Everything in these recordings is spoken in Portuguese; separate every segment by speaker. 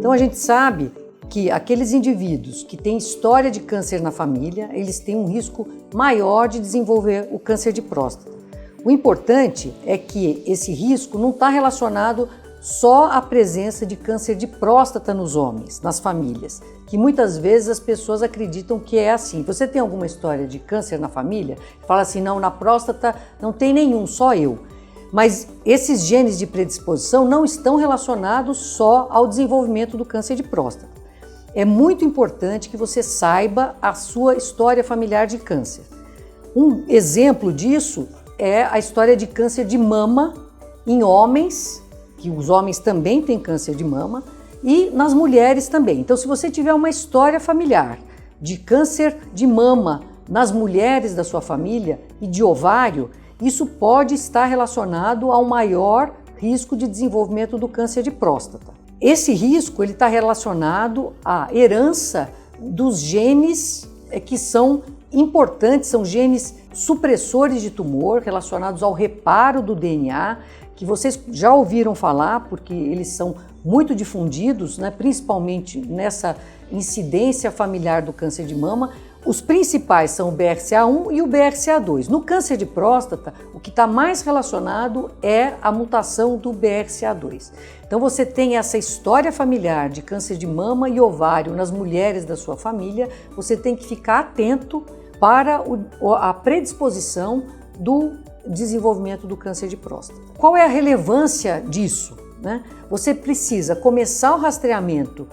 Speaker 1: Então a gente sabe que aqueles indivíduos que têm história de câncer na família, eles têm um risco maior de desenvolver o câncer de próstata. O importante é que esse risco não está relacionado só à presença de câncer de próstata nos homens, nas famílias, que muitas vezes as pessoas acreditam que é assim. Você tem alguma história de câncer na família? Fala assim, não, na próstata não tem nenhum, só eu. Mas esses genes de predisposição não estão relacionados só ao desenvolvimento do câncer de próstata. É muito importante que você saiba a sua história familiar de câncer. Um exemplo disso é a história de câncer de mama em homens, que os homens também têm câncer de mama, e nas mulheres também. Então, se você tiver uma história familiar de câncer de mama nas mulheres da sua família e de ovário, isso pode estar relacionado ao maior risco de desenvolvimento do câncer de próstata. Esse risco está relacionado à herança dos genes que são importantes, são genes supressores de tumor relacionados ao reparo do DNA, que vocês já ouviram falar porque eles são muito difundidos, né, principalmente nessa incidência familiar do câncer de mama. Os principais são o BRCA1 e o BRCA2. No câncer de próstata, o que está mais relacionado é a mutação do BRCA2. Então você tem essa história familiar de câncer de mama e ovário nas mulheres da sua família, você tem que ficar atento para a predisposição do desenvolvimento do câncer de próstata. Qual é a relevância disso, né? Você precisa começar o rastreamento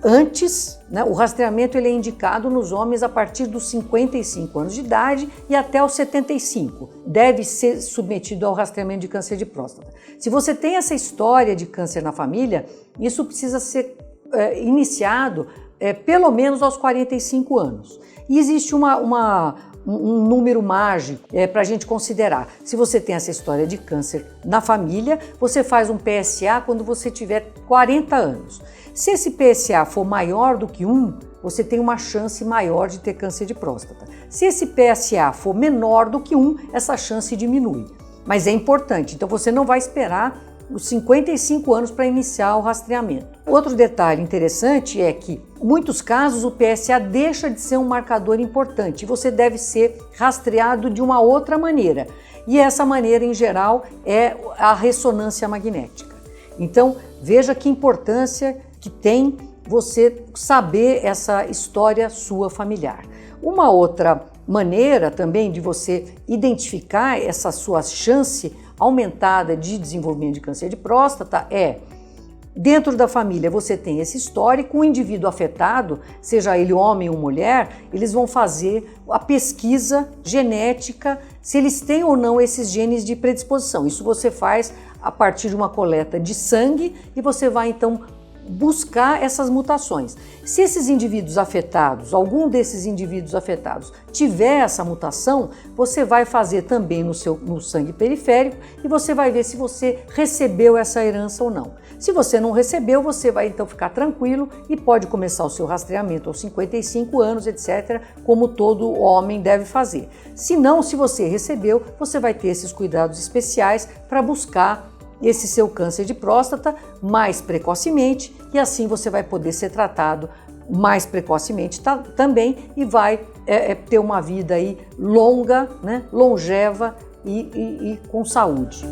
Speaker 1: antes, né? O rastreamento ele é indicado nos homens a partir dos 55 anos de idade e até os 75. Deve ser submetido ao rastreamento de câncer de próstata. Se você tem essa história de câncer na família, isso precisa ser iniciado pelo menos aos 45 anos. E existe um número mágico para a gente considerar. Se você tem essa história de câncer na família, você faz um PSA quando você tiver 40 anos. Se esse PSA for maior do que 1, você tem uma chance maior de ter câncer de próstata. Se esse PSA for menor do que 1, essa chance diminui. Mas é importante, então você não vai esperar os 55 anos para iniciar o rastreamento. Outro detalhe interessante é que, em muitos casos, o PSA deixa de ser um marcador importante e você deve ser rastreado de uma outra maneira. E essa maneira, em geral, é a ressonância magnética. Então, veja que importância que tem você saber essa história sua familiar. Uma outra maneira também de você identificar essa sua chance aumentada de desenvolvimento de câncer de próstata é, dentro da família você tem esse histórico, o indivíduo afetado, seja ele homem ou mulher, eles vão fazer a pesquisa genética se eles têm ou não esses genes de predisposição. Isso você faz a partir de uma coleta de sangue e você vai então buscar essas mutações. Se esses indivíduos afetados, algum desses indivíduos afetados tiver essa mutação, você vai fazer também no sangue periférico e você vai ver se você recebeu essa herança ou não. Se você não recebeu, você vai então ficar tranquilo e pode começar o seu rastreamento aos 55 anos, etc., como todo homem deve fazer. Se não, se você recebeu, você vai ter esses cuidados especiais para buscar esse seu câncer de próstata mais precocemente e assim você vai poder ser tratado mais precocemente também e vai ter uma vida aí longa, né, longeva e com saúde.